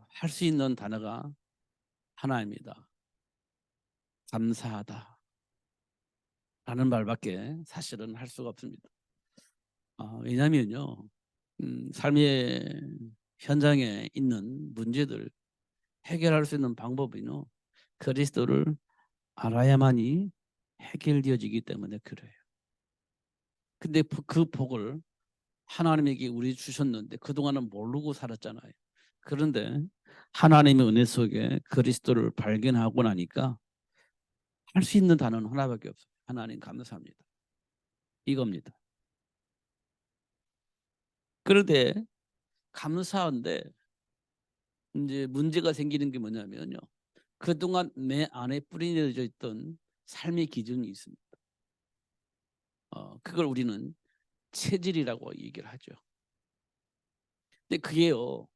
할 수 있는 단어가 하나입니다. 감사하다 라는 말밖에 사실은 할 수가 없습니다. 왜냐하면요, 삶의 현장에 있는 문제들 해결할 수 있는 방법은요, 그리스도를 알아야만이 해결되어지기 때문에 그래요. 근데 그 복을 하나님에게 우리 주셨는데 그동안은 모르고 살았잖아요. 그런데 하나님의 은혜 속에 그리스도를 발견하고 나니까 할 수 있는 단어는 하나밖에 없어요. 하나님 감사합니다. 이겁니다. 그런데 감사한데 이제 문제가 생기는 게 뭐냐면요. 그동안 내 안에 뿌리내려져 있던 삶의 기준이 있습니다. 그걸 우리는 체질이라고 얘기를 하죠. 근데 그게요,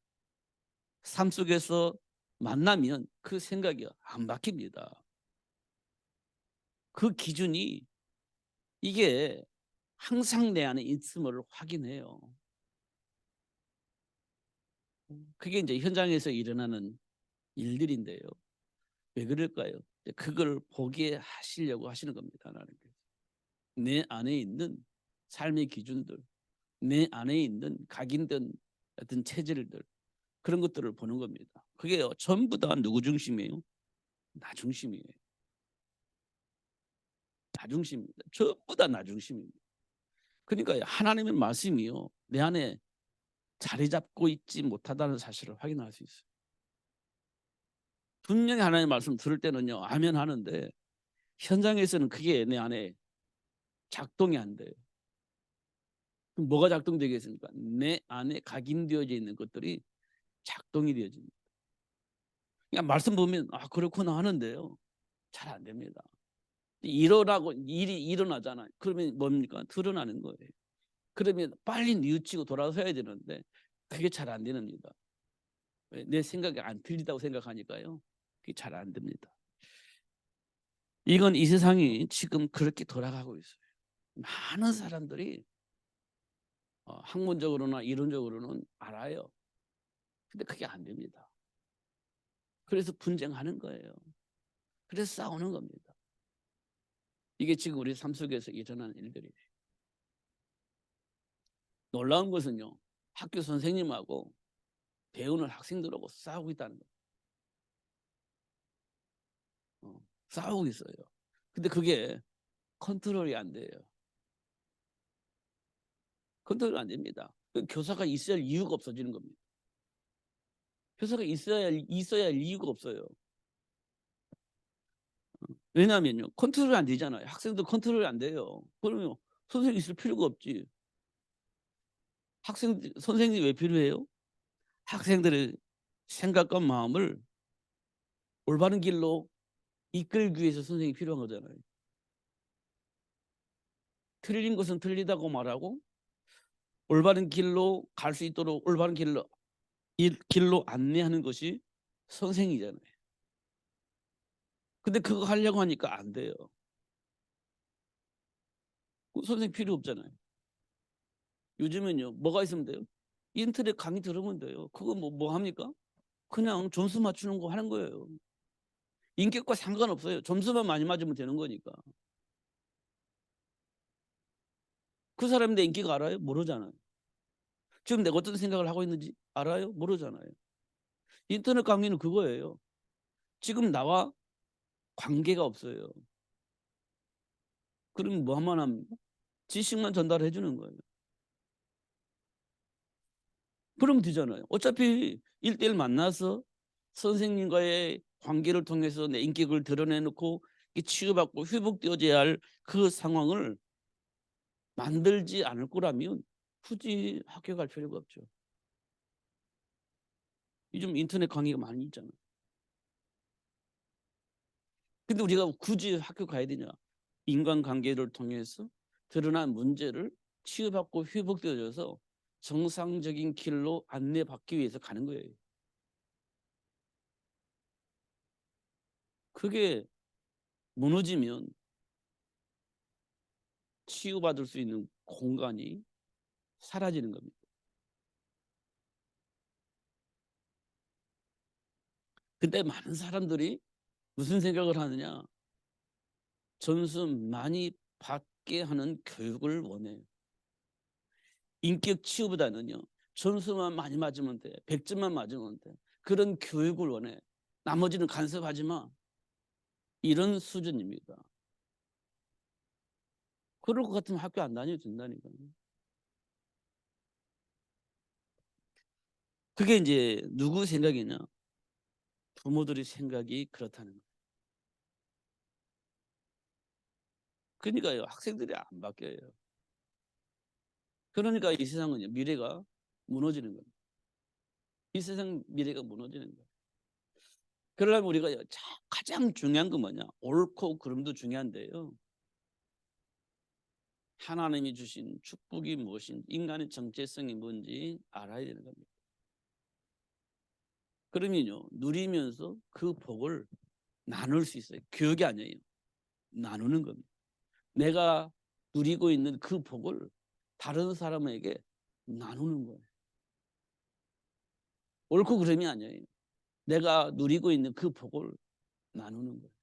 삶 속에서 만나면 그 생각이 안 바뀝니다. 그 기준이 이게 항상 내 안에 있음을 확인해요. 그게 이제 현장에서 일어나는 일들인데요. 왜 그럴까요? 그걸 보게 하시려고 하시는 겁니다. 하나님께서. 내 안에 있는 삶의 기준들, 내 안에 있는 각인된 어떤 체질들, 그런 것들을 보는 겁니다. 그게 전부 다 누구 중심이에요? 나 중심이에요. 나 중심입니다. 전부 다 나 중심입니다. 그러니까 하나님의 말씀이요, 내 안에 자리 잡고 있지 못하다는 사실을 확인할 수 있어요. 분명히 하나님의 말씀 들을 때는요, 아멘 하는데 현장에서는 그게 내 안에 작동이 안 돼요. 그럼 뭐가 작동되겠습니까? 내 안에 각인되어져 있는 것들이 작동이 되어집니다. 그냥 말씀 보면 그렇구나 하는데요, 잘 안 됩니다. 일어나고 일이 일어나잖아요. 그러면 뭡니까? 드러나는 거예요. 그러면 빨리 뉘우치고 돌아서야 되는데 그게 잘 안 됩니다. 내 생각이 안 틀리다고 생각하니까요, 그게 잘 안 됩니다. 이건 이 세상이 지금 그렇게 돌아가고 있어요. 많은 사람들이 학문적으로나 이론적으로는 알아요. 근데 그게 안 됩니다. 그래서 분쟁하는 거예요. 그래서 싸우는 겁니다. 이게 지금 우리 삶 속에서 일어나는 일들이에요. 놀라운 것은요, 학교 선생님하고 배우는 학생들하고 싸우고 있다는 거예요. 싸우고 있어요. 근데 그게 컨트롤이 안 돼요. 컨트롤이 안 됩니다. 교사가 있어야 할 이유가 없어지는 겁니다. 교사가 있어야 할 이유가 없어요. 왜냐하면요, 컨트롤이 안 되잖아요. 학생들 컨트롤이 안 돼요. 그러면 선생님이 있을 필요가 없지. 선생님이 왜 필요해요? 학생들의 생각과 마음을 올바른 길로 이끌기 위해서 선생님이 필요한 거잖아요. 틀린 것은 틀리다고 말하고 올바른 길로 갈 수 있도록 올바른 길로 안내하는 것이 선생이잖아요. 근데 그거 하려고 하니까 안 돼요. 선생님 필요 없잖아요. 요즘은요, 뭐가 있으면 돼요? 인터넷 강의 들으면 돼요. 그거 뭐 합니까? 그냥 점수 맞추는 거 하는 거예요. 인격과 상관없어요. 점수만 많이 맞으면 되는 거니까. 그 사람에 대해 인기가 알아요? 모르잖아요. 지금 내가 어떤 생각을 하고 있는지 알아요? 모르잖아요. 인터넷 강의는 그거예요. 지금 나와 관계가 없어요. 그럼 뭐만 합니까? 지식만 전달해 주는 거예요. 그러면 되잖아요. 어차피 1대1 만나서 선생님과의 관계를 통해서 내 인격을 드러내놓고 치유받고 회복되어져야 할 그 상황을 만들지 않을 거라면 굳이 학교 갈 필요가 없죠. 요즘 인터넷 강의가 많이 있잖아요. 근데 우리가 굳이 학교 가야 되냐? 인간관계를 통해서 드러난 문제를 치유받고 회복되어져서 정상적인 길로 안내받기 위해서 가는 거예요. 그게 무너지면 치유받을 수 있는 공간이 사라지는 겁니다. 근데 많은 사람들이 무슨 생각을 하느냐? 점수 많이 받게 하는 교육을 원해요. 인격 치유보다는요. 점수만 많이 맞으면 돼. 100점만 맞으면 돼. 그런 교육을 원해. 나머지는 간섭하지 마. 이런 수준입니다. 그럴 것 같으면 학교 안 다녀도 된다니까요. 그게 이제 누구 생각이냐? 부모들의 생각이 그렇다는 거예요. 그러니까요. 학생들이 안 바뀌어요. 그러니까 이 세상은요. 미래가 무너지는 겁니다. 이 세상 미래가 무너지는 거예요. 그러려면 우리가 가장 중요한 건 뭐냐? 옳고 그름도 중요한데요. 하나님이 주신 축복이 무엇인지, 인간의 정체성이 뭔지 알아야 되는 겁니다. 그러면요. 누리면서 그 복을 나눌 수 있어요. 교육이 아니에요. 나누는 겁니다. 내가 누리고 있는 그 복을 다른 사람에게 나누는 거예요. 옳고 그름이 아니에요. 내가 누리고 있는 그 복을 나누는 거예요.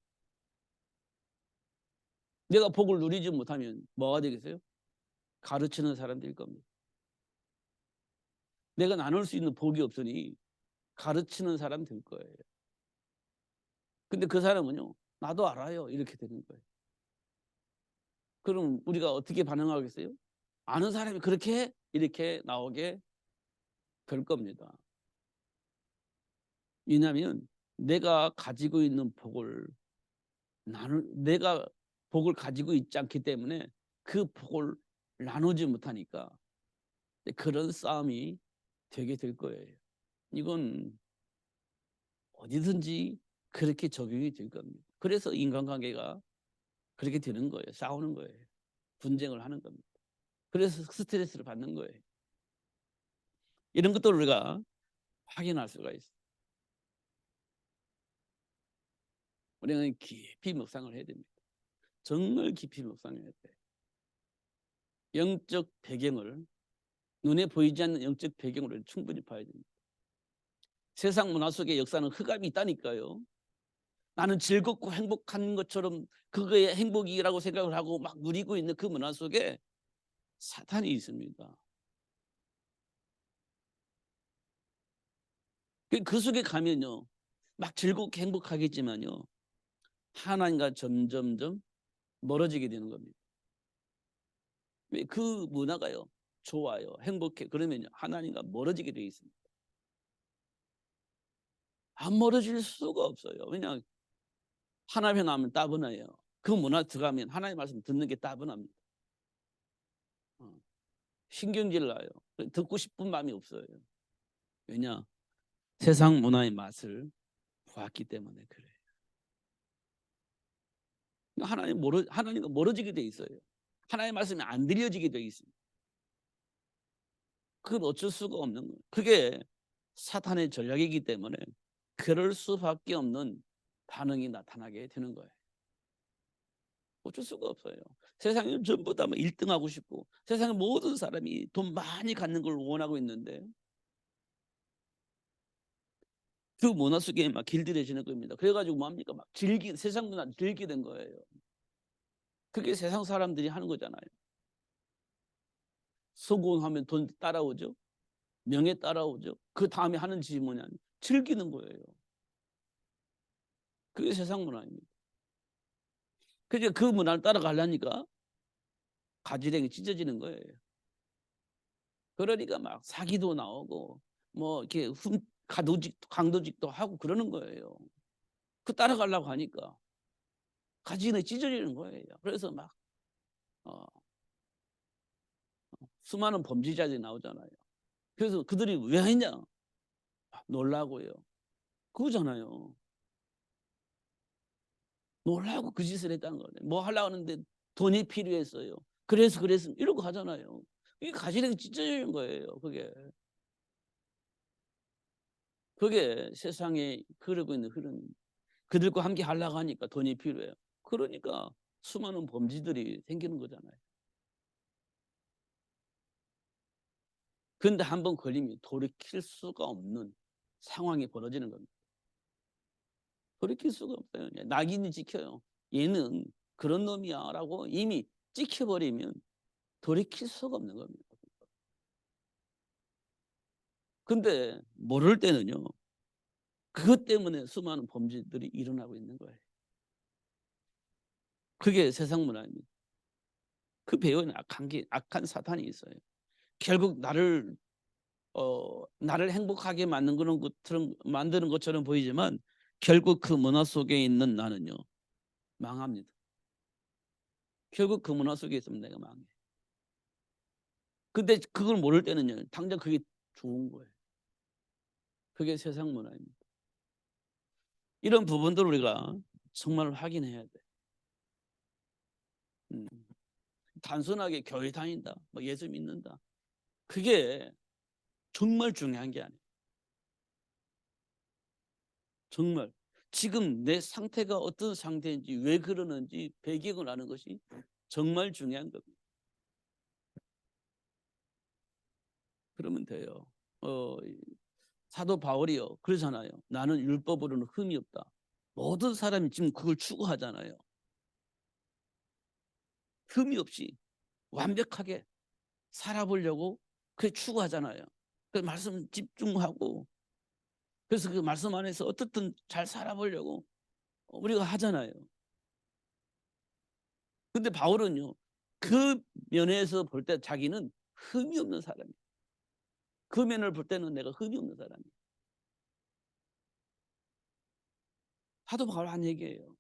내가 복을 누리지 못하면 뭐가 되겠어요? 가르치는 사람 될 겁니다. 내가 나눌 수 있는 복이 없으니 가르치는 사람 될 거예요. 근데 그 사람은요. 나도 알아요. 이렇게 되는 거예요. 그럼 우리가 어떻게 반응하겠어요? 아는 사람이 그렇게 해? 이렇게 나오게 될 겁니다. 왜냐하면 내가 가지고 있는 복을 내가 복을 가지고 있지 않기 때문에 그 복을 나누지 못하니까 그런 싸움이 되게 될 거예요. 이건 어디든지 그렇게 적용이 될 겁니다. 그래서 인간관계가 그렇게 되는 거예요. 싸우는 거예요. 분쟁을 하는 겁니다. 그래서 스트레스를 받는 거예요. 이런 것들을 우리가 확인할 수가 있어요. 우리는 깊이 묵상을 해야 됩니다. 정말 깊이 묵상해야 돼요. 영적 배경을 눈에 보이지 않는 영적 배경으로 충분히 봐야 됩니다. 세상 문화 속의 역사는 흑암이 있다니까요. 나는 즐겁고 행복한 것처럼 그거의 행복이라고 생각을 하고 막 누리고 있는 그 문화 속에 사탄이 있습니다. 그 속에 가면요. 막 즐겁게 행복하겠지만요. 하나님과 점점점 멀어지게 되는 겁니다. 왜? 그 문화가요. 좋아요. 행복해. 그러면요. 하나님과 멀어지게 되어 있습니다. 안 멀어질 수가 없어요. 왜냐 하나님 나오면 따분해요. 그 문화 들어가면 하나님 말씀 듣는 게 따분합니다. 신경질 나요. 듣고 싶은 마음이 없어요. 왜냐? 세상 문화의 맛을 보았기 때문에 그래요. 하나님과 멀어지게 돼 있어요. 하나님의 말씀이 안 들려지게 돼 있습니다. 그건 어쩔 수가 없는 거예요. 그게 사탄의 전략이기 때문에 그럴 수밖에 없는 반응이 나타나게 되는 거예요. 어쩔 수가 없어요. 세상에 전부 다 1등 하고 싶고 세상의 모든 사람이 돈 많이 갖는 걸 원하고 있는데 그 문화 속에 막 길들여지는 겁니다. 그래가지고 뭡니까? 막 세상 문화 즐기게 된 거예요. 그게 세상 사람들이 하는 거잖아요. 성공하면 돈 따라오죠. 명예 따라오죠. 그 다음에 하는 짓이 뭐냐? 즐기는 거예요. 그게 세상 문화입니다. 그러니까 그 문화를 따라가려니까 가지랭이 찢어지는 거예요. 그러니까 막 사기도 나오고 뭐 이렇게 강도직도 하고 그러는 거예요. 그 따라가려고 하니까 가지랭이 찢어지는 거예요. 그래서 막 어, 수많은 범죄자들이 나오잖아요. 그래서 그들이 왜 했냐? 놀라고요. 그거잖아요. 놀라고 그 짓을 했다는 거예요. 뭐 하려고 하는데 돈이 필요했어요. 그래서 이러고 하잖아요. 이게 가지랭이 찢어지는 거예요. 그게 세상에 흐르고 있는 흐름. 그들과 함께 하려고 하니까 돈이 필요해요. 그러니까 수많은 범죄들이 생기는 거잖아요. 근데 한번 걸리면 돌이킬 수가 없는 상황이 벌어지는 겁니다. 돌이킬 수가 없어요. 낙인이 찍혀요. 얘는 그런 놈이야 라고 이미 찍혀버리면 돌이킬 수가 없는 겁니다. 근데 모를 때는요, 그것 때문에 수많은 범죄들이 일어나고 있는 거예요. 그게 세상 문화입니다. 그 배후에는 악한 사탄이 있어요. 결국 나를 행복하게 만드는 것처럼 보이지만 결국 그 문화 속에 있는 나는요, 망합니다. 결국 그 문화 속에 있으면 내가 망해. 근데 그걸 모를 때는요, 당장 그게 좋은 거예요. 그게 세상 문화입니다. 이런 부분들을 우리가 정말 확인해야 돼. 단순하게 교회 다닌다, 뭐 예수 믿는다, 그게 정말 중요한 게 아니에요. 정말 지금 내 상태가 어떤 상태인지, 왜 그러는지 배경을 아는 것이 정말 중요한 겁니다. 그러면 돼요. 사도 바울이요, 그러잖아요. 나는 율법으로는 흠이 없다. 모든 사람이 지금 그걸 추구하잖아요. 흠이 없이 완벽하게 살아보려고 그게 추구하잖아요. 그 말씀 집중하고, 그래서 그 말씀 안에서 어떻든 잘 살아보려고 우리가 하잖아요. 근데 바울은요, 그 면에서 볼 때 자기는 흠이 없는 사람이에요. 그 면을 볼 때는 내가 흠이 없는 사람이에요. 사도 바울 한 얘기예요.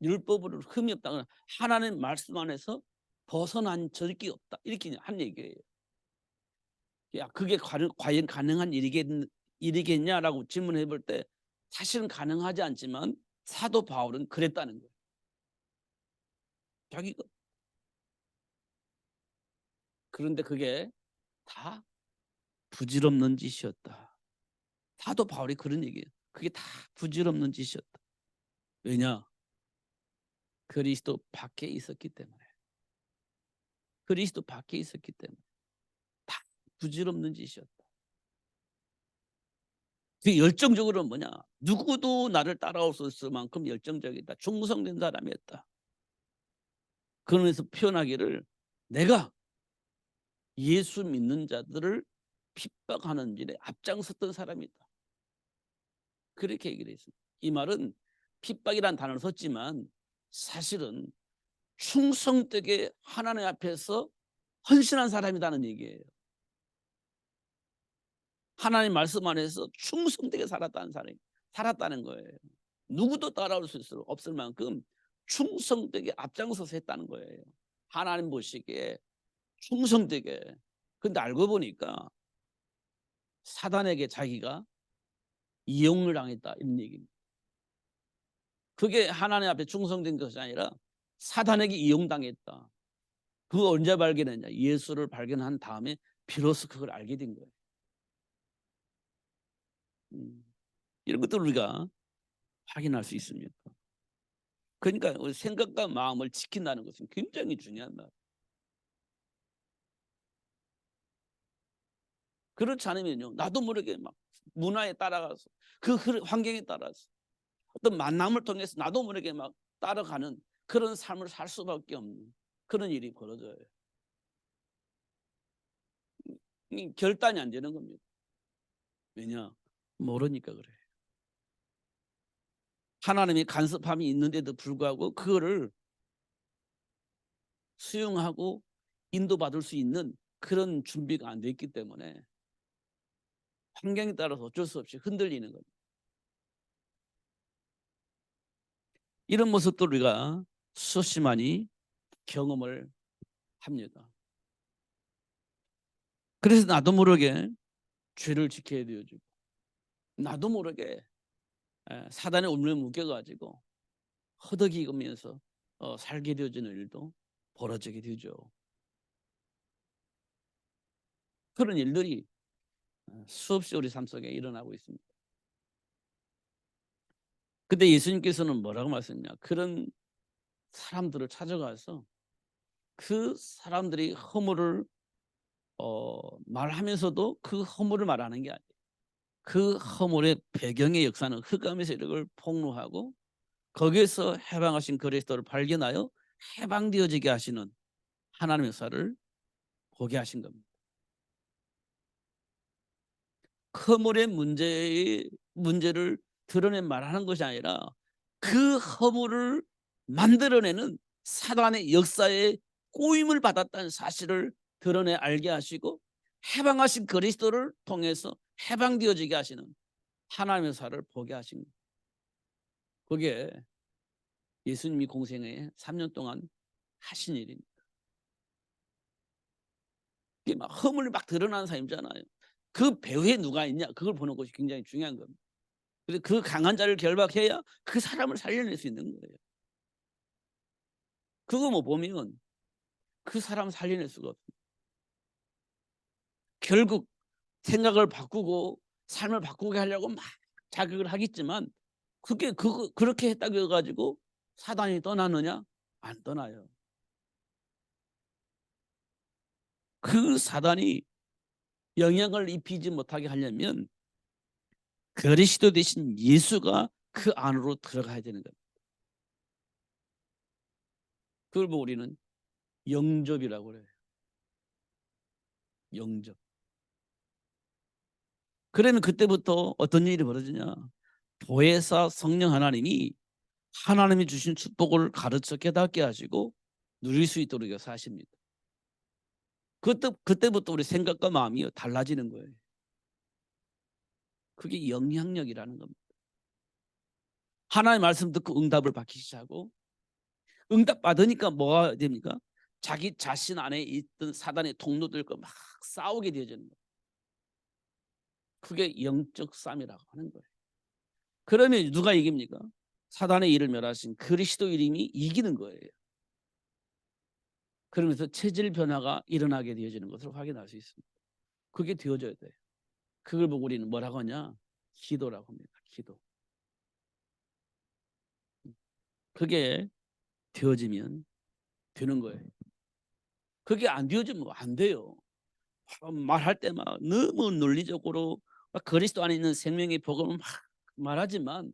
율법으로 흠이 없다거나 하나님 말씀 안에서 벗어난 적이 없다, 이렇게 한 얘기예요. 야, 그게 과연 가능한 일이겠냐라고 질문해 볼 때 사실은 가능하지 않지만 사도 바울은 그랬다는 거예요. 자기가. 그런데 그게 다 부질없는 짓이었다. 사도 바울이 그런 얘기예요. 그게 다 부질없는 짓이었다. 왜냐? 그리스도 밖에 있었기 때문에. 그리스도 밖에 있었기 때문에 다 부질없는 짓이었다. 그 열정적으로 뭐냐? 누구도 나를 따라올 수 있을 만큼 열정적이다. 충성된 사람이었다. 그러면서 표현하기를 내가 예수 믿는 자들을 핍박하는 일에 앞장섰던 사람이다. 그렇게 얘기를 했습니다. 이 말은 핍박이라는 단어를 썼지만 사실은 충성되게 하나님 앞에서 헌신한 사람이라는 얘기예요. 하나님 말씀 안에서 충성되게 살았다는 거예요. 누구도 따라올 수 없을 만큼 충성되게 앞장서서 했다는 거예요. 하나님 보시기에 충성되게. 근데 알고 보니까 사단에게 자기가 이용을 당했다, 이런 얘기입니다. 그게 하나님 앞에 충성된 것이 아니라 사단에게 이용당했다. 그거 언제 발견했냐? 예수를 발견한 다음에 비로소 그걸 알게 된 거예요. 이런 것들 우리가 확인할 수 있습니다. 그러니까 우리 생각과 마음을 지킨다는 것은 굉장히 중요한 말. 그렇지 않으면요, 나도 모르게 막 문화에 따라가서 그 환경에 따라서 어떤 만남을 통해서 나도 모르게 막 따라가는 그런 삶을 살 수밖에 없는 그런 일이 벌어져요. 결단이 안 되는 겁니다. 왜냐? 모르니까 그래요. 하나님이 간섭함이 있는데도 불구하고 그거를 수용하고 인도받을 수 있는 그런 준비가 안 돼 있기 때문에 환경에 따라서 어쩔 수 없이 흔들리는 겁니다. 이런 모습도 우리가 수없이 많이 경험을 합니다. 그래서 나도 모르게 죄를 지켜야 되어지고 나도 모르게 사단의 울음에 묶여가지고 허덕이면서 살게 되어지는 일도 벌어지게 되죠. 그런 일들이 수없이 우리 삶 속에 일어나고 있습니다. 근데 예수님께서는 뭐라고 말씀했냐? 그런 사람들을 찾아가서 그 사람들이 허물을 말하면서도 그 허물을 말하는 게 아니에요. 그 허물의 배경의 역사는 흑암의 세력을 폭로하고 거기에서 해방하신 그리스도를 발견하여 해방되어지게 하시는 하나님의 역사를 보게 하신 겁니다. 허물의 문제를 드러내 말하는 것이 아니라 그 허물을 만들어내는 사단의 역사에 꼬임을 받았다는 사실을 드러내 알게 하시고 해방하신 그리스도를 통해서 해방되어지게 하시는 하나님의 역사를 보게 하신 거예요. 그게 예수님이 공생에 3년 동안 하신 일입니다. 그게 막 허물이 막 드러나는 사람이잖아요. 그 배후에 누가 있냐 그걸 보는 것이 굉장히 중요한 겁니다. 그래서 그 강한 자를 결박해야 그 사람을 살려낼 수 있는 거예요. 그거 뭐 보면 그 사람 살려낼 수가 없어요. 결국 생각을 바꾸고 삶을 바꾸게 하려고 막 자극을 하겠지만 그게 그렇게 했다고 해 가지고 사단이 떠나느냐? 안 떠나요. 그 사단이 영향을 입히지 못하게 하려면 그리스도 대신 예수가 그 안으로 들어가야 되는 겁니다. 그걸 보고 우리는 영접이라고 그래요. 영접. 그러면 그때부터 어떤 일이 벌어지냐? 보혜사 성령 하나님이 하나님이 주신 축복을 가르쳐 깨닫게 하시고 누릴 수 있도록 하십니다. 그때부터 우리 생각과 마음이 달라지는 거예요. 그게 영향력이라는 겁니다. 하나님의 말씀 듣고 응답을 받기 시작하고 응답 받으니까 뭐가 됩니까? 자기 자신 안에 있던 사단의 동료들과 막 싸우게 되어지는 거예요. 그게 영적 싸움이라고 하는 거예요. 그러면 누가 이깁니까? 사단의 일을 멸하신 그리스도 이름이 이기는 거예요. 그러면서 체질 변화가 일어나게 되어지는 것을 확인할 수 있습니다. 그게 되어져야 돼요. 그걸 보고 우리는 뭐라고 하냐? 기도라고 합니다. 기도. 그게 되어지면 되는 거예요. 그게 안 되어지면 안 돼요. 말할 때 막 너무 논리적으로 막 그리스도 안에 있는 생명의 복음을 막 말하지만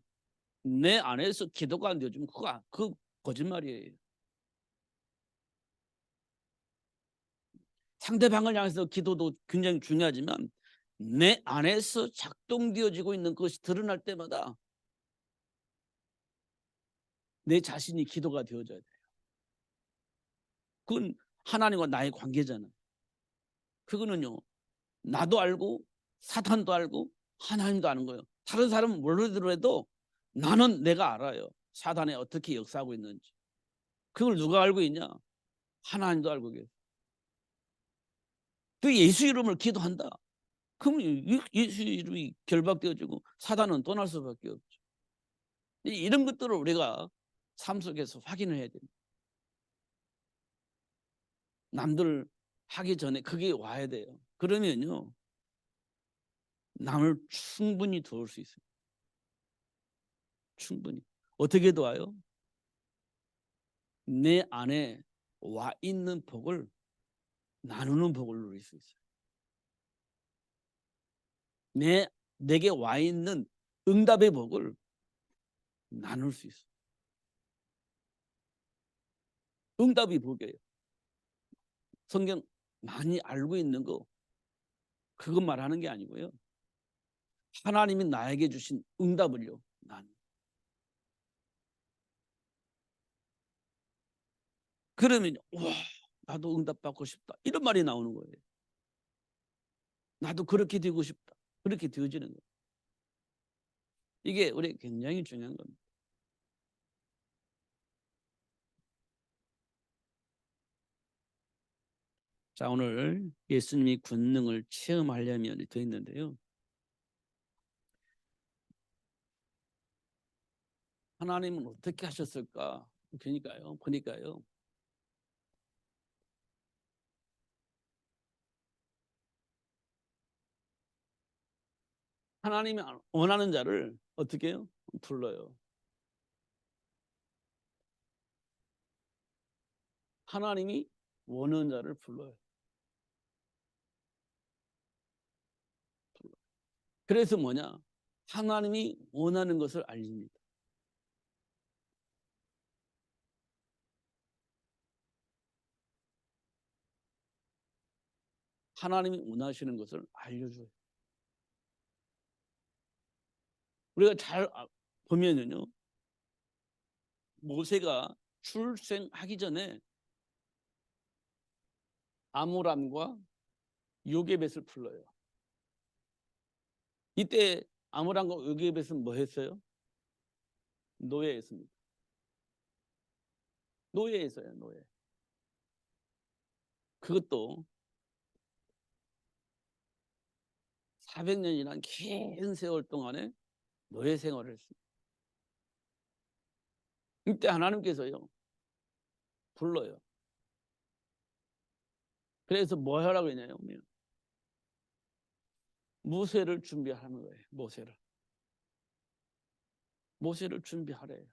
내 안에서 기도가 안 되어지면 그 거짓말이에요. 상대방을 향해서 기도도 굉장히 중요하지만 내 안에서 작동되어지고 있는 것이 드러날 때마다 내 자신이 기도가 되어져야 돼요. 그건 하나님과 나의 관계잖아요. 그거는요. 나도 알고 사탄도 알고 하나님도 아는 거예요. 다른 사람은 모르더라도 나는 내가 알아요. 사단이 어떻게 역사하고 있는지. 그걸 누가 알고 있냐? 하나님도 알고 계세요. 그 예수 이름을 기도한다. 그럼 예수 이름이 결박되어지고 사단은 떠날 수밖에 없죠. 이런 것들을 우리가 삶 속에서 확인을 해야 됩니다. 남들 하기 전에 그게 와야 돼요. 그러면요. 남을 충분히 도울 수 있어요. 충분히. 어떻게 도와요? 내 안에 와 있는 복을 나누는 복을 누릴 수 있어요. 내게 와 있는 응답의 복을 나눌 수 있어요. 응답이 복이에요. 성경 많이 알고 있는 거 그것 말하는 게 아니고요. 하나님이 나에게 주신 응답을요. 그러면 와 나도 응답 받고 싶다. 이런 말이 나오는 거예요. 나도 그렇게 되고 싶다. 그렇게 되어지는 거예요. 이게 우리 굉장히 중요한 겁니다. 자, 오늘 예수님이 권능을 체험하려면 되어 있는데요. 하나님은 어떻게 하셨을까? 보니까요. 하나님이 원하는 자를 어떻게 해요? 불러요. 하나님이 원하는 자를 불러요. 그래서 뭐냐? 하나님이 원하는 것을 알립니다. 하나님이 원하시는 것을 알려줘요. 우리가 잘 보면은요, 모세가 출생하기 전에 아므람과 요게벳을 불러요. 이때 아므람과 요게벳은 뭐 했어요? 노예했습니다. 노예했어요, 노예. 그것도 400년이라는 긴 세월 동안에 노예 생활을 했습니다. 이때 하나님께서요, 불러요. 그래서 뭐 하라고 했냐면 모세를 준비하는 거예요. 모세를 준비하래요.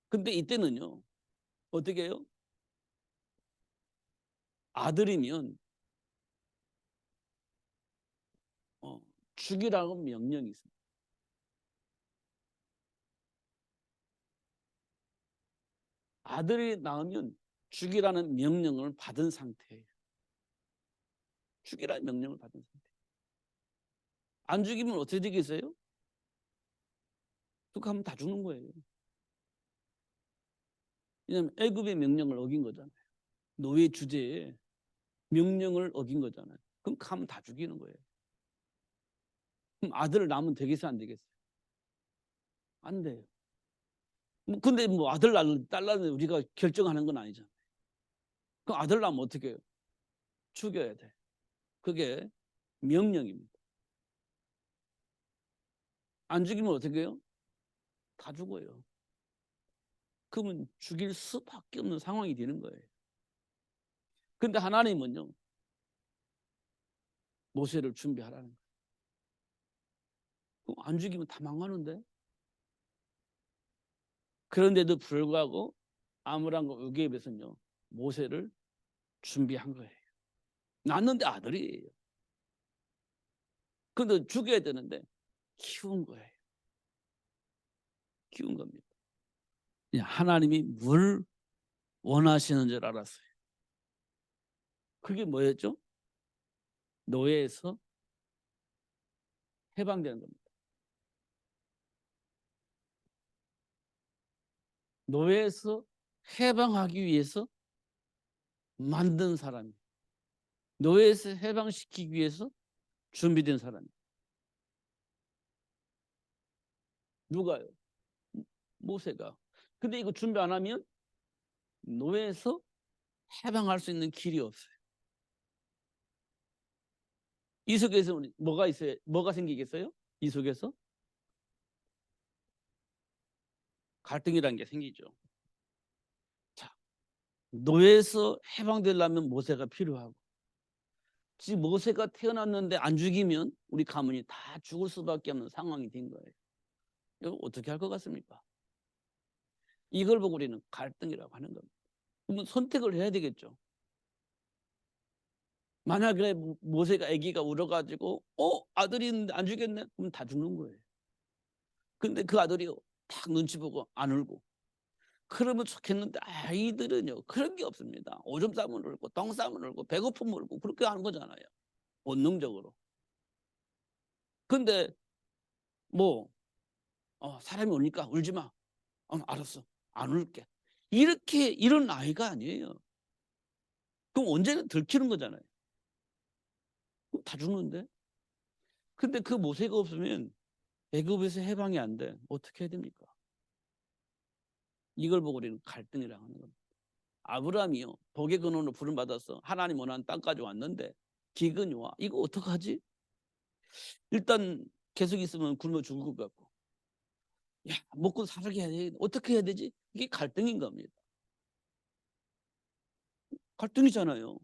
근데 이때는요, 어떻게 해요? 아들이면 죽이라고 명령이 있습니다. 아들이 낳으면 죽이라는 명령을 받은 상태예요. 죽이라는 명령을 받은 상태. 안 죽이면 어떻게 되겠어요? tuk 하면 다 죽는 거예요. 왜냐하면 애굽의 명령을 어긴 거잖아요. 노예 주제에 명령을 어긴 거잖아요. 그럼 가면 다 죽이는 거예요. 그럼 아들을 낳으면 되겠어요, 안 되겠어요? 안 돼요. 근데 뭐 아들 낳는 딸 낳는 우리가 결정하는 건 아니잖아요. 그럼 아들 낳으면 어떻게 해요? 죽여야 돼. 그게 명령입니다. 안 죽이면 어떻게 해요? 다 죽어요. 그러면 죽일 수밖에 없는 상황이 되는 거예요. 근데 하나님은요, 모세를 준비하라는 거예요. 그럼 안 죽이면 다 망하는데? 그런데도 불구하고 아므람과 요게벳은요, 모세를 준비한 거예요. 낳았는데 아들이에요. 근데 죽여야 되는데 키운 거예요. 키운 겁니다. 하나님이 뭘 원하시는 줄 알았어요. 그게 뭐였죠? 노예에서 해방되는 겁니다. 노예에서 해방하기 위해서 만든 사람이, 노예에서 해방시키기 위해서 준비된 사람이. 누가요? 모세가. 근데 이거 준비 안 하면 노예에서 해방할 수 있는 길이 없어요. 이 속에서 뭐가 있어요? 뭐가 생기겠어요? 이 속에서 갈등이라는 게 생기죠. 자, 노예에서 해방되려면 모세가 필요하고, 지금 모세가 태어났는데 안 죽이면 우리 가문이 다 죽을 수밖에 없는 상황이 된 거예요. 이거 어떻게 할 것 같습니까? 이걸 보고 우리는 갈등이라고 하는 겁니다. 그러면 선택을 해야 되겠죠. 만약에 모세가 아기가 울어가지고 아들이 있는데 안 죽였네? 그럼 다 죽는 거예요. 근데 그 아들이 딱 눈치 보고 안 울고 그러면 좋겠는데 아이들은요 그런 게 없습니다. 오줌 싸면 울고 똥 싸면 울고 배고프면 울고 그렇게 하는 거잖아요. 본능적으로. 근데 뭐 사람이 오니까 울지 마. 알았어. 안 울게. 이렇게 이런 아이가 아니에요. 그럼 언제는 들키는 거잖아요. 다 죽는데. 근데 그 모세가 없으면 애굽에서 해방이 안 돼. 어떻게 해야 됩니까? 이걸 보고 우리는 갈등이라고 하는 겁니다. 아브라함이요 복의 근원으로 부름받아서 하나님 원하는 땅까지 왔는데 기근이 와. 이거 어떡하지? 일단 계속 있으면 굶어 죽을 것 같고, 야 먹고 살게 해야 돼. 어떻게 해야 되지? 이게 갈등인 겁니다. 갈등이잖아요.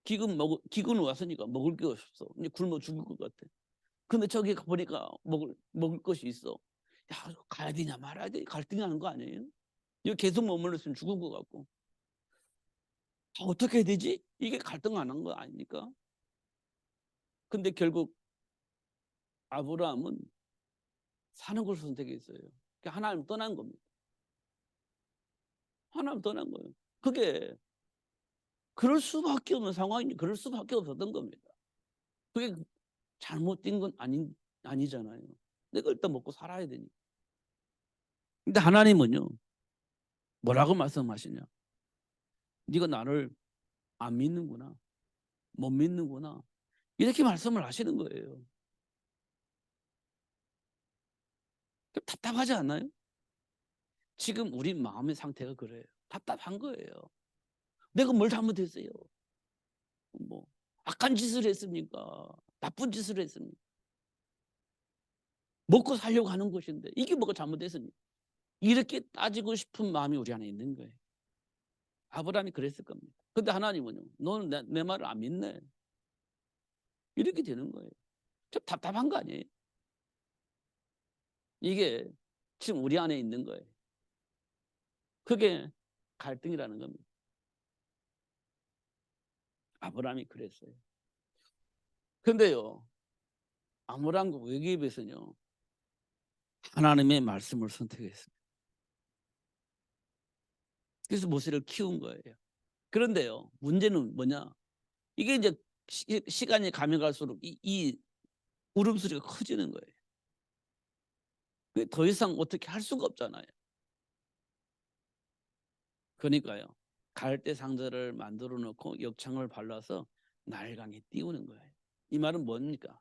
기근 왔으니까 먹을 게 없어. 이제 굶어 죽을 것 같아. 근데 저기 보니까 먹을 것이 있어. 야 가야 되냐 말아야 돼. 갈등하는 거 아니에요? 이거 계속 머물렀으면 죽을 것 같고. 어떻게 해야 되지? 이게 갈등하는 거 아닙니까? 근데 결국 아브라함은 사는 걸 선택했어요. 그러니까 하나님 떠난 겁니다. 하나님 떠난 거예요. 그게 그럴 수밖에 없는 상황이니 그럴 수밖에 없었던 겁니다. 그게 잘못된 건 아니잖아요. 내가 일단 먹고 살아야 되니까. 근데 하나님은요, 뭐라고 말씀하시냐? 네가 나를 안 믿는구나, 못 믿는구나, 이렇게 말씀을 하시는 거예요. 답답하지 않나요? 지금 우리 마음의 상태가 그래요. 답답한 거예요. 내가 뭘 잘못했어요? 뭐 악한 짓을 했습니까? 나쁜 짓을 했습니까? 먹고 살려고 하는 것인데 이게 뭐가 잘못됐습니까? 이렇게 따지고 싶은 마음이 우리 안에 있는 거예요. 아브라함이 그랬을 겁니다. 근데 하나님은요, 너는 내 말을 안 믿네, 이렇게 되는 거예요. 좀 답답한 거 아니에요? 이게 지금 우리 안에 있는 거예요. 그게 갈등이라는 겁니다. 아브라함이 그랬어요. 근데요, 아브라함과 외계에서는요, 하나님의 말씀을 선택했습니다. 그래서 모세를 키운 거예요. 그런데요, 문제는 뭐냐? 이게 이제 시간이 가면 갈수록 이 울음소리가 커지는 거예요. 더 이상 어떻게 할 수가 없잖아요. 그러니까요, 갈대 상자를 만들어 놓고 역창을 발라서 날강에 띄우는 거예요. 이 말은 뭡니까?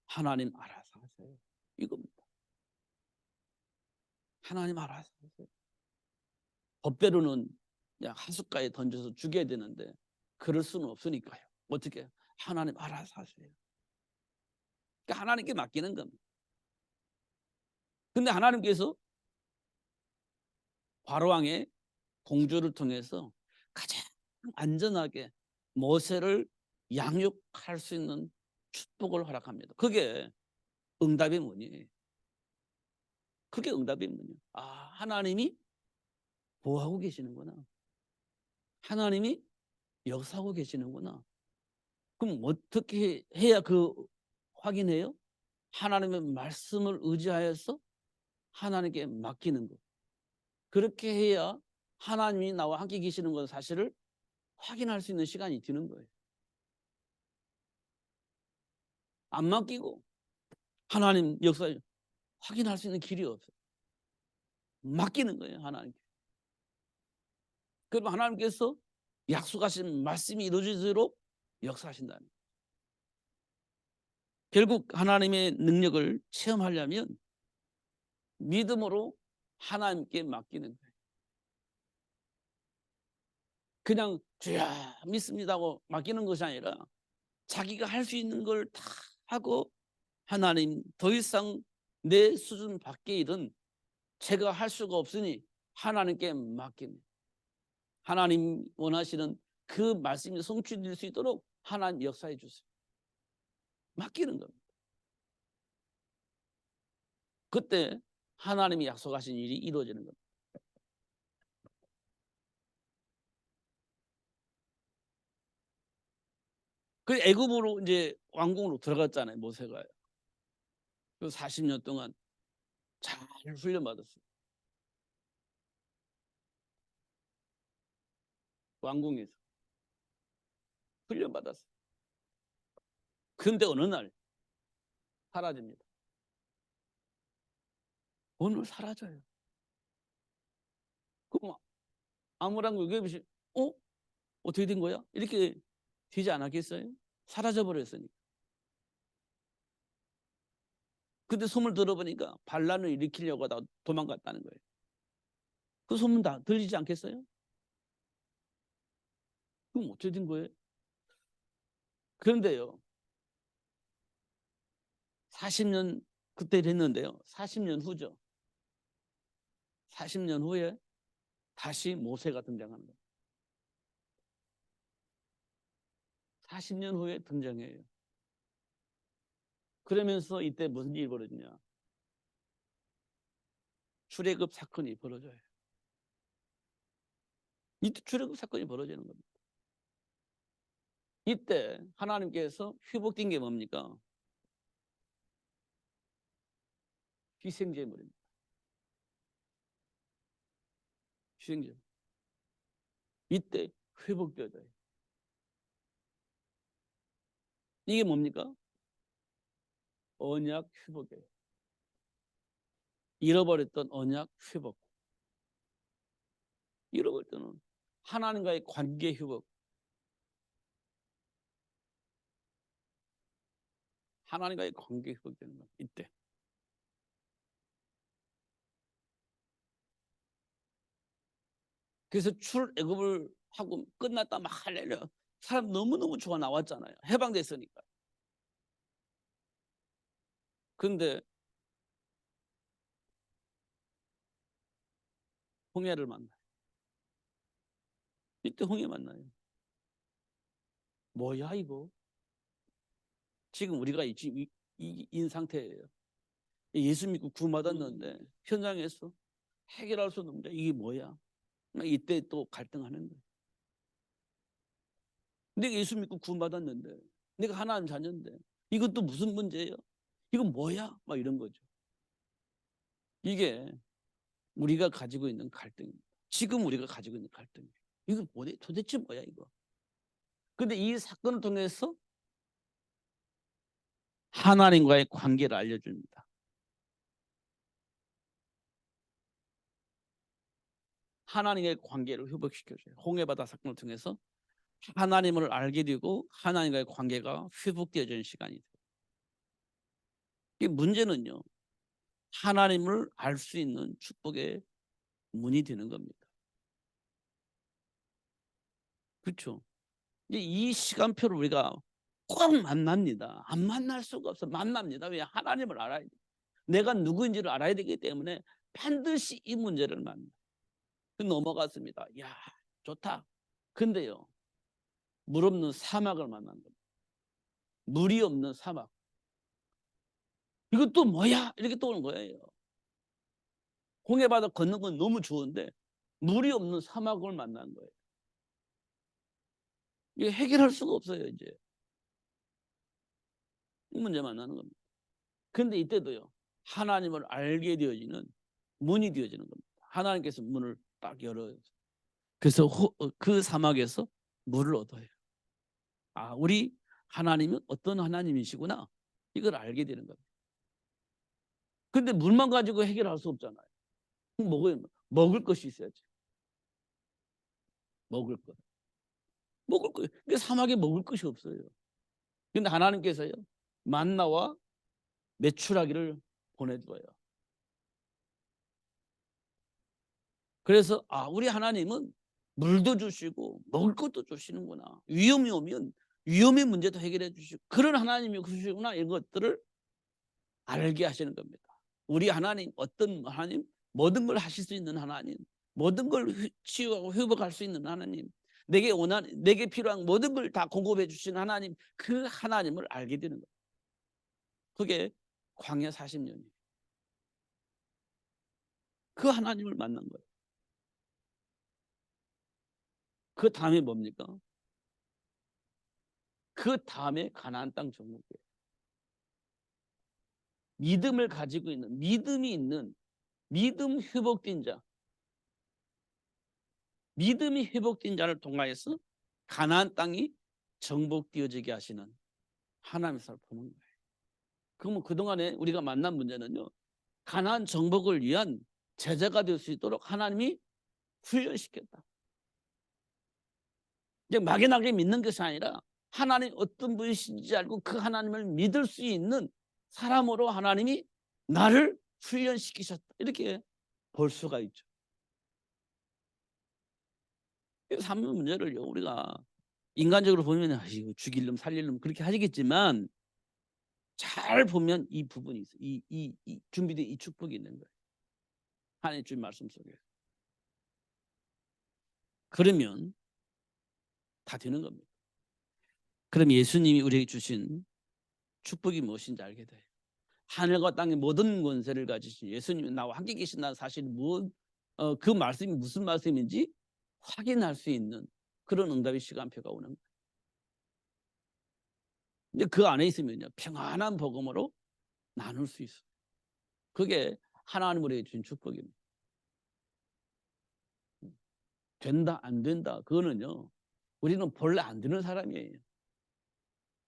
하나님 알아서 하세요, 이겁니다. 하나님 알아서 하세요. 법대로는 그냥 하숫가에 던져서 죽여야 되는데 그럴 수는 없으니까요. 어떻게? 하나님 알아서 하세요. 그러니까 하나님께 맡기는 겁니다. 근데 하나님께서 바로왕의 공주를 통해서 가장 안전하게 모세를 양육할 수 있는 축복을 허락합니다. 그게 응답의 문이에요. 그게 응답의 문이에요. 아, 하나님이 보호하고 계시는구나. 하나님이 역사하고 계시는구나. 그럼 어떻게 해야 그 확인해요? 하나님의 말씀을 의지하여서 하나님께 맡기는 것. 그렇게 해야 하나님이 나와 함께 계시는 것 사실을 확인할 수 있는 시간이 드는 거예요. 안 맡기고 하나님 역사 확인할 수 있는 길이 없어요. 맡기는 거예요, 하나님께. 그럼 하나님께서 약속하신 말씀이 이루어지도록 역사하신다는 거예요. 결국 하나님의 능력을 체험하려면 믿음으로 하나님께 맡기는 거예요. 그냥 주야 믿습니다고 맡기는 것이 아니라 자기가 할 수 있는 걸 다 하고, 하나님 더 이상 내 수준 밖의 일은 제가 할 수가 없으니 하나님께 맡깁니다. 하나님 원하시는 그 말씀이 성취될 수 있도록 하나님 역사해 주세요. 맡기는 겁니다. 그때 하나님이 약속하신 일이 이루어지는 겁니다. 그 애굽으로 이제 왕궁으로 들어갔잖아요, 모세가. 그 40년 동안 잘 훈련받았어요. 왕궁에서 훈련받았어요. 근데 어느 날 사라집니다. 오늘 사라져요. 그럼 아무랑 의견없이 어떻게 된 거야? 이렇게 되지 않았겠어요? 사라져 버렸으니까. 근데 소문을 들어보니까 반란을 일으키려고 하다가 도망갔다는 거예요. 그 소문 다 들리지 않겠어요? 그럼 어떻게 된 거예요? 그런데요, 40년 그때 됐는데요, 40년 후죠. 40년 후에 다시 모세가 등장하는 거예요. 40년 후에 등장해요. 그러면서 이때 무슨 일이 벌어지냐? 출애굽 사건이 벌어져요. 이때 출애굽 사건이 벌어지는 겁니다. 이때 하나님께서 회복된 게 뭡니까? 희생제물입니다. 희생제물. 이때 회복되어져요. 이게 뭡니까? 언약 회복이에요. 잃어버렸던 언약 회복. 잃어버릴 때는 하나님과의 관계 회복. 하나님과의 관계 회복되는 거예요. 이때. 그래서 출애굽을 하고 끝났다 막 할렐루야. 사람 너무너무 좋아 나왔잖아요. 해방됐으니까. 근데 홍해를 만나요. 이때 홍해 만나요. 뭐야 이거? 지금 우리가 인 상태예요. 예수 믿고 구원받았는데 현장에서 해결할 수 없는 문제. 이게 뭐야? 이때 또 갈등하는 거예요. 내가 예수 믿고 구원받았는데, 내가 하나님 자녀인데 이것도 무슨 문제예요? 이건 뭐야? 막 이런 거죠. 이게 우리가 가지고 있는 갈등입니다. 지금 우리가 가지고 있는 갈등이에요. 이거 도대체 뭐야 이거? 근데 이 사건을 통해서 하나님과의 관계를 알려줍니다. 하나님의 관계를 회복시켜줘요. 홍해바다 사건을 통해서 하나님을 알게 되고 하나님과의 관계가 회복되어지는 시간이 돼요. 이 문제는요, 하나님을 알 수 있는 축복의 문이 되는 겁니다. 그렇죠? 이 시간표를 우리가 꼭 만납니다. 안 만날 수가 없어. 만납니다. 왜? 하나님을 알아야 돼. 내가 누구인지를 알아야 되기 때문에 반드시 이 문제를 만나. 넘어갔습니다. 야, 좋다. 근데요, 물 없는 사막을 만난 겁니다. 물이 없는 사막. 이것도 뭐야? 이렇게 떠오는 거예요. 홍해바다 걷는 건 너무 좋은데 물이 없는 사막을 만난 거예요. 이게 해결할 수가 없어요. 이제 이 문제 만나는 겁니다. 근데 이때도요, 하나님을 알게 되어지는 문이 되어지는 겁니다. 하나님께서 문을 딱 열어요. 그래서 그 사막에서 물을 얻어요. 아, 우리 하나님은 어떤 하나님이시구나, 이걸 알게 되는 겁니다. 근데 물만 가지고 해결할 수 없잖아요. 먹을 것이 있어야지. 먹을 것. 근데 사막에 먹을 것이 없어요. 근데 하나님께서요, 만나와 메추라기를 보내줘요. 그래서 우리 하나님은 물도 주시고 먹을 것도 주시는구나. 위험이 오면 위험의 문제도 해결해 주시고 그런 하나님이시구나. 이런 것들을 알게 하시는 겁니다. 우리 하나님, 어떤 하나님? 모든 걸 하실 수 있는 하나님, 모든 걸 치유하고 회복할 수 있는 하나님, 내게 필요한 모든 걸 다 공급해 주신 하나님, 그 하나님을 알게 되는 거예요. 그게 광야 40년이에요. 그 하나님을 만난 거예요. 그 다음에 뭡니까? 그 다음에 가나안 땅 정복이에요. 믿음을 가지고 있는, 믿음이 있는, 믿음 회복된 자, 믿음이 회복된 자를 통하여서 가나안 땅이 정복되어지게 하시는 하나님을 보는 거예요. 그러면 그동안에 우리가 만난 문제는요, 가나안 정복을 위한 제자가 될 수 있도록 하나님이 훈련시켰다. 이제 막연하게 믿는 것이 아니라 하나님 어떤 분이신지 알고 그 하나님을 믿을 수 있는 사람으로 하나님이 나를 훈련시키셨다. 이렇게 볼 수가 있죠. 삶의 문제를요, 우리가 인간적으로 보면 이거 죽일 놈 살릴 놈 그렇게 하시겠지만 잘 보면 이 부분이 있어요. 이 준비된 이 축복이 있는 거예요. 하나님의 주신 말씀 속에. 그러면 다 되는 겁니다. 그럼 예수님이 우리에게 주신 축복이 무엇인지 알게 돼요. 하늘과 땅의 모든 권세를 가지신 예수님이 나와 함께 계신다는 사실, 그 말씀이 무슨 말씀인지 확인할 수 있는 그런 응답의 시간표가 오는 거예요. 근데 그 안에 있으면요, 평안한 복음으로 나눌 수 있어요. 그게 하나님 우리에게 준 축복입니다. 된다 안 된다 그거는요 우리는 본래 안 되는 사람이에요.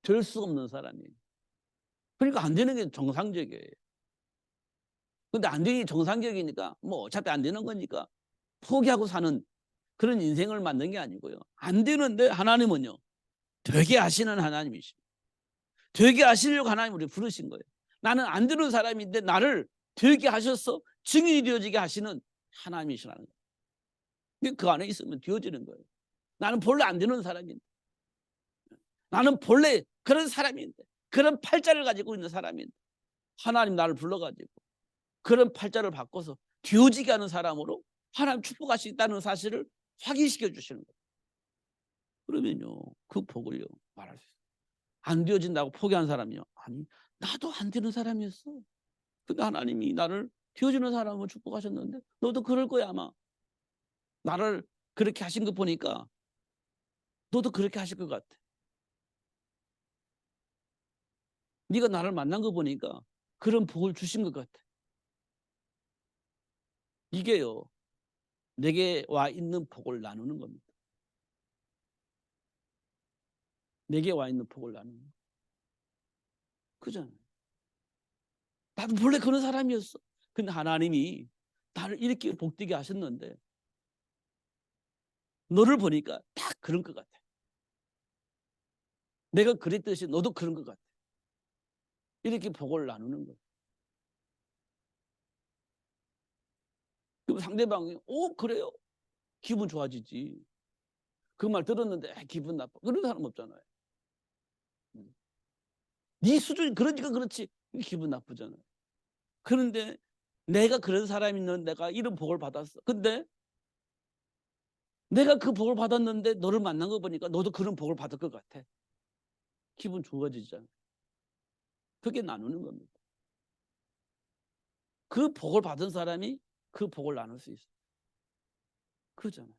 될 수 없는 사람이에요. 그러니까 안 되는 게 정상적이에요. 근데 안 되기 정상적이니까 뭐 어차피 안 되는 거니까 포기하고 사는 그런 인생을 만든 게 아니고요. 안 되는데 하나님은요 되게 하시는 하나님이십니다. 되게 하시려고 하나님 우리 부르신 거예요. 나는 안 되는 사람인데 나를 되게 하셔서 증인이 되어지게 하시는 하나님이시라는 거예요. 그 안에 있으면 되어지는 거예요. 나는 본래 안 되는 사람인데, 나는 본래 그런 사람인데, 그런 팔자를 가지고 있는 사람인데 하나님 나를 불러가지고 그런 팔자를 바꿔서 되어지게 하는 사람으로 하나님 축복할 수 있다는 사실을 확인시켜 주시는 거예요. 그러면요 그 복을요 말할 수 있어요. 안 되어진다고 포기한 사람이요, 아니 나도 안 되는 사람이었어. 근데 하나님이 나를 되어지는 사람을 축복하셨는데 너도 그럴 거야 아마. 나를 그렇게 하신 거 보니까 너도 그렇게 하실 것 같아. 네가 나를 만난 거 보니까 그런 복을 주신 것 같아. 이게요 내게 와 있는 복을 나누는 겁니다. 내게 와 있는 복을 나누는 거. 그잖아요. 나도 원래 그런 사람이었어. 근데 하나님이 나를 이렇게 복되게 하셨는데 너를 보니까 딱 그런 것 같아. 내가 그랬듯이 너도 그런 것 같아. 이렇게 복을 나누는 거예요. 그럼 상대방이 그래요? 기분 좋아지지. 그 말 들었는데 기분 나빠. 그런 사람 없잖아요. 네 수준이 그러니까 그렇지. 기분 나쁘잖아요. 그런데 내가 그런 사람이 있는 내가 이런 복을 받았어. 근데 내가 그 복을 받았는데 너를 만난 거 보니까 너도 그런 복을 받을 것 같아. 기분 좋아지잖아요. 그게 나누는 겁니다. 그 복을 받은 사람이 그 복을 나눌 수 있어요. 그러잖아요.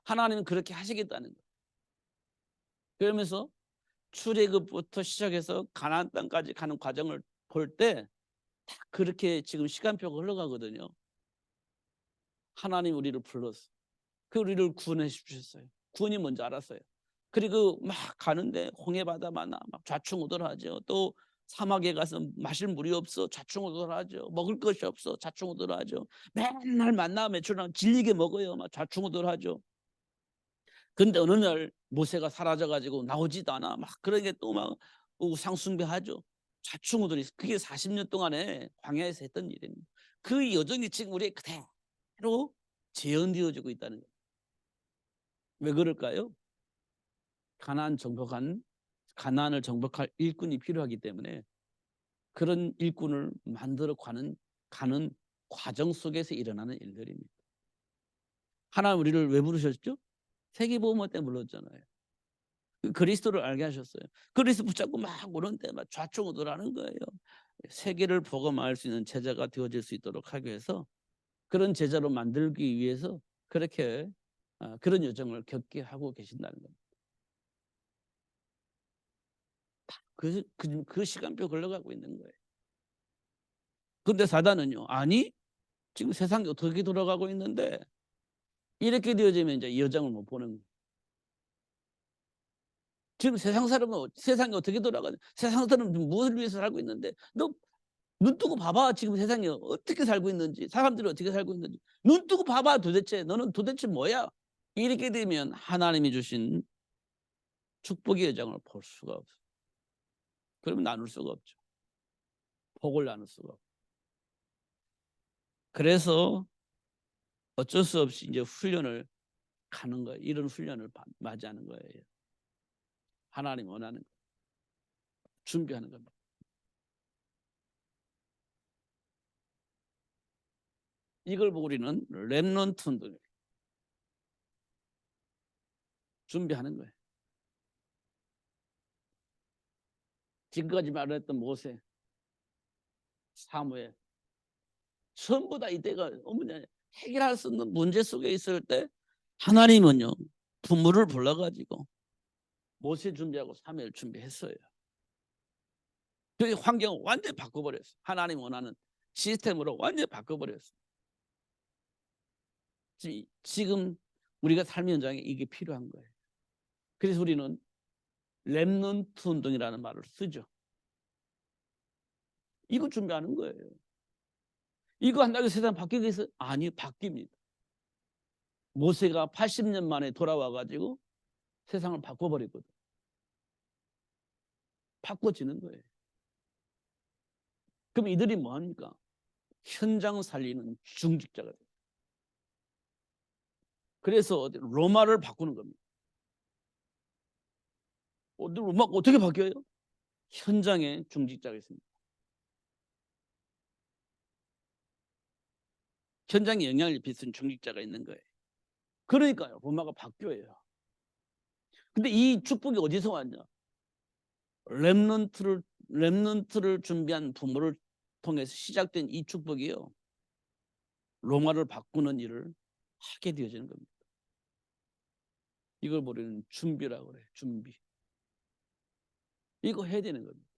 하나님은 그렇게 하시겠다는 거예요. 그러면서 출애굽부터 시작해서 가나안 땅까지 가는 과정을 볼 때 다 그렇게 지금 시간표가 흘러가거든요. 하나님 우리를 불렀어요. 그 우리를 구원해 주셨어요. 구원이 뭔지 알았어요. 그리고 막 가는데 홍해바다 만나 막 좌충우돌하죠. 또 사막에 가서 마실 물이 없어 좌충우돌하죠. 먹을 것이 없어 좌충우돌하죠. 맨날 만나 매출랑 질리게 먹어요. 막 좌충우돌하죠. 근데 어느 날 모세가 사라져가지고 나오지도 않아. 막 그런 게 또 막 우상숭배하죠. 좌충우돌이 그게 40년 동안에 광야에서 했던 일입니다. 그 여정이 지금 우리의 그대로 재현되어지고 있다는 거예요. 왜 그럴까요? 가나안을 정복할 일꾼이 필요하기 때문에 그런 일꾼을 만들어 가는 과정 속에서 일어나는 일들입니다. 하나님 우리를 왜 부르셨죠? 세계보험원 때문에 불렀잖아요. 그리스도를 알게 하셨어요. 그리스도 붙잡고 막 오는데 막 좌충우돌하는 거예요. 세계를 복음할 수 있는 제자가 되어질 수 있도록 하기 위해서 그런 제자로 만들기 위해서 그렇게 그런 여정을 겪게 하고 계신다는 겁니다. 그 시간표 흘러가고 있는 거예요. 근데 사단은요, 아니 지금 세상이 어떻게 돌아가고 있는데 이렇게 되어지면 이제 이 여정을 못 보는 거예요. 지금 세상이 어떻게 돌아가는, 세상 사람은 무엇을 위해서 살고 있는데 너 눈 뜨고 봐봐. 지금 세상이 어떻게 살고 있는지, 사람들이 어떻게 살고 있는지 눈 뜨고 봐봐. 도대체 너는 도대체 뭐야? 이렇게 되면 하나님이 주신 축복의 여정을 볼 수가 없어요. 그러면 나눌 수가 없죠. 복을 나눌 수가 없어요. 그래서 어쩔 수 없이 이제 훈련을 가는 거예요. 이런 훈련을 맞이하는 거예요. 하나님 원하는 거. 준비하는 겁니다. 이걸 보고 우리는 렘넌트들 준비하는 거예요. 지금까지 말했던 모세, 사무엘 전부 다 이때가 해결할 수 없는 문제 속에 있을 때 하나님은요 부모를 불러가지고 모세 준비하고 사무엘 준비했어요. 저희 환경을 완전히 바꿔버렸어요. 하나님 원하는 시스템으로 완전히 바꿔버렸어요. 지금 우리가 삶의 현장에 이게 필요한 거예요. 그래서 우리는 렘넌트 운동이라는 말을 쓰죠. 이거 준비하는 거예요. 이거 한다고 세상 바뀌겠어요? 아니, 바뀝니다. 모세가 80년 만에 돌아와가지고 세상을 바꿔버렸거든. 바꿔지는 거예요. 그럼 이들이 뭐 합니까? 현장 살리는 중직자가 돼요. 그래서 로마를 바꾸는 겁니다. 로마 어떻게 바뀌어요? 현장에 중직자가 있습니다. 현장에 영향을 미치는 중직자가 있는 거예요. 그러니까요, 로마가 바뀌어요. 근데 이 축복이 어디서 왔냐? 렘넌트를 준비한 부모를 통해서 시작된 이 축복이요, 로마를 바꾸는 일을 하게 되어지는 겁니다. 이걸 우리는 준비라고 그래요. 준비. 이거 해야 되는 겁니다.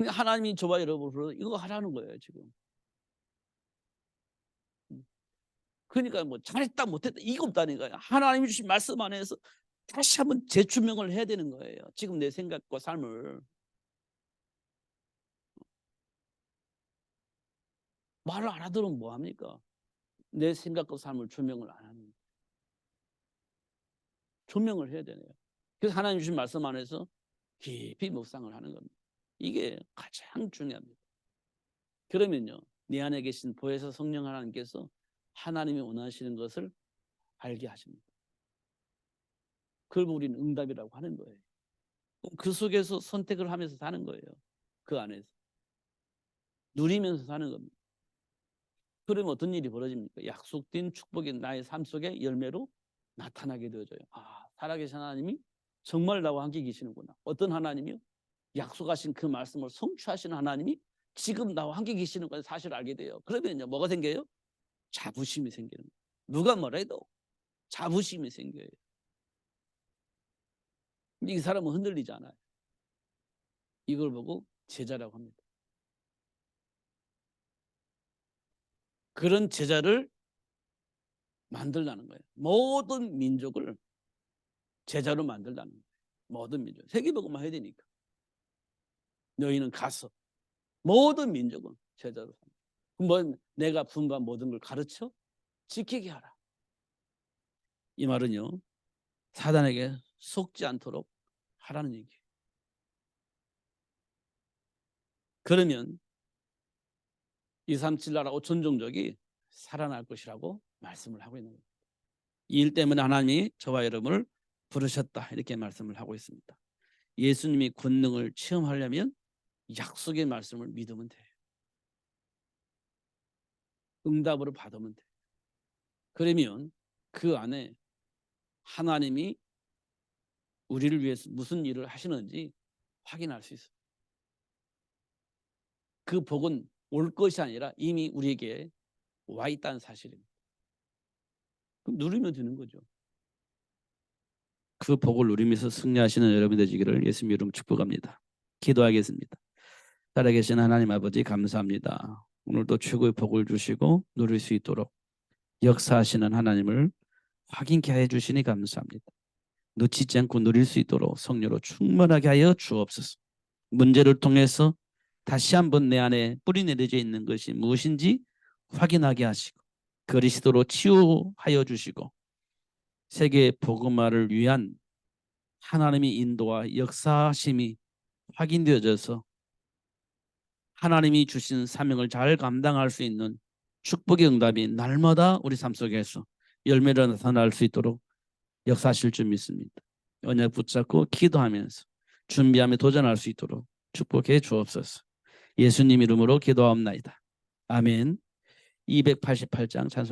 하나님이 저와 여러분을 이거 하라는 거예요, 지금. 그러니까 뭐 잘했다 못했다 이거 없다니까요. 하나님이 주신 말씀 안에서 다시 한번 재조명을 해야 되는 거예요. 지금 내 생각과 삶을. 말을 안 하도록 뭐 합니까? 내 생각과 삶을 조명을 안 하는 거예요. 조명을 해야 되네요. 그래서 하나님 주신 말씀 안에서 깊이 묵상을 하는 겁니다. 이게 가장 중요합니다. 그러면요, 내 안에 계신 보혜사 성령 하나님께서 하나님이 원하시는 것을 알게 하십니다. 그걸 우리는 응답이라고 하는 거예요. 그 속에서 선택을 하면서 사는 거예요. 그 안에서 누리면서 사는 겁니다. 그러면 어떤 일이 벌어집니까? 약속된 축복이 나의 삶 속에 열매로 나타나게 되어져요. 아, 살아계신 하나님이 정말 나와 함께 계시는구나. 어떤 하나님이요? 약속하신 그 말씀을 성취하시는 하나님이 지금 나와 함께 계시는 걸 사실을 알게 돼요. 그러면요, 뭐가 생겨요? 자부심이 생기는 거예요. 누가 뭐라 해도 자부심이 생겨요. 이 사람은 흔들리지 않아요. 이걸 보고 제자라고 합니다. 그런 제자를 만들라는 거예요. 모든 민족을 제자로 만들라는 거예요. 모든 민족. 세계복음만 해야 되니까. 너희는 가서 모든 민족은 제자로 삼아. 뭐 내가 분반 모든 걸 가르쳐 지키게 하라. 이 말은요, 사단에게 속지 않도록 하라는 얘기예요. 그러면 237 나라 5천 종족이 살아날 것이라고 말씀을 하고 있는 거예요. 이 일 때문에 하나님이 저와 여러분을 부르셨다, 이렇게 말씀을 하고 있습니다. 예수님이 권능을 체험하려면 약속의 말씀을 믿으면 돼요. 응답으로 받으면 돼요. 그러면 그 안에 하나님이 우리를 위해서 무슨 일을 하시는지 확인할 수 있어요. 그 복은 올 것이 아니라 이미 우리에게 와 있다는 사실입니다. 그럼 누리면 되는 거죠. 그 복을 누리면서 승리하시는 여러분 되시기를 예수님 이름 축복합니다. 기도하겠습니다. 살아계신 하나님 아버지, 감사합니다. 오늘도 최고의 복을 주시고 누릴 수 있도록 역사하시는 하나님을 확인케 해주시니 감사합니다. 놓치지 않고 누릴 수 있도록 성령으로 충만하게 하여 주옵소서. 문제를 통해서 다시 한번 내 안에 뿌리 내려져 있는 것이 무엇인지 확인하게 하시고 그리스도로 치유하여 주시고 세계 복음화를 위한 하나님의 인도와 역사심이 확인되어져서 하나님이 주신 사명을 잘 감당할 수 있는 축복의 응답이 날마다 우리 삶 속에서 열매로 나타날 수 있도록 역사하실 줄 믿습니다. 언약 붙잡고 기도하면서 준비하며 도전할 수 있도록 축복해 주옵소서. 예수님 이름으로 기도하옵나이다. 아멘. 288장 찬송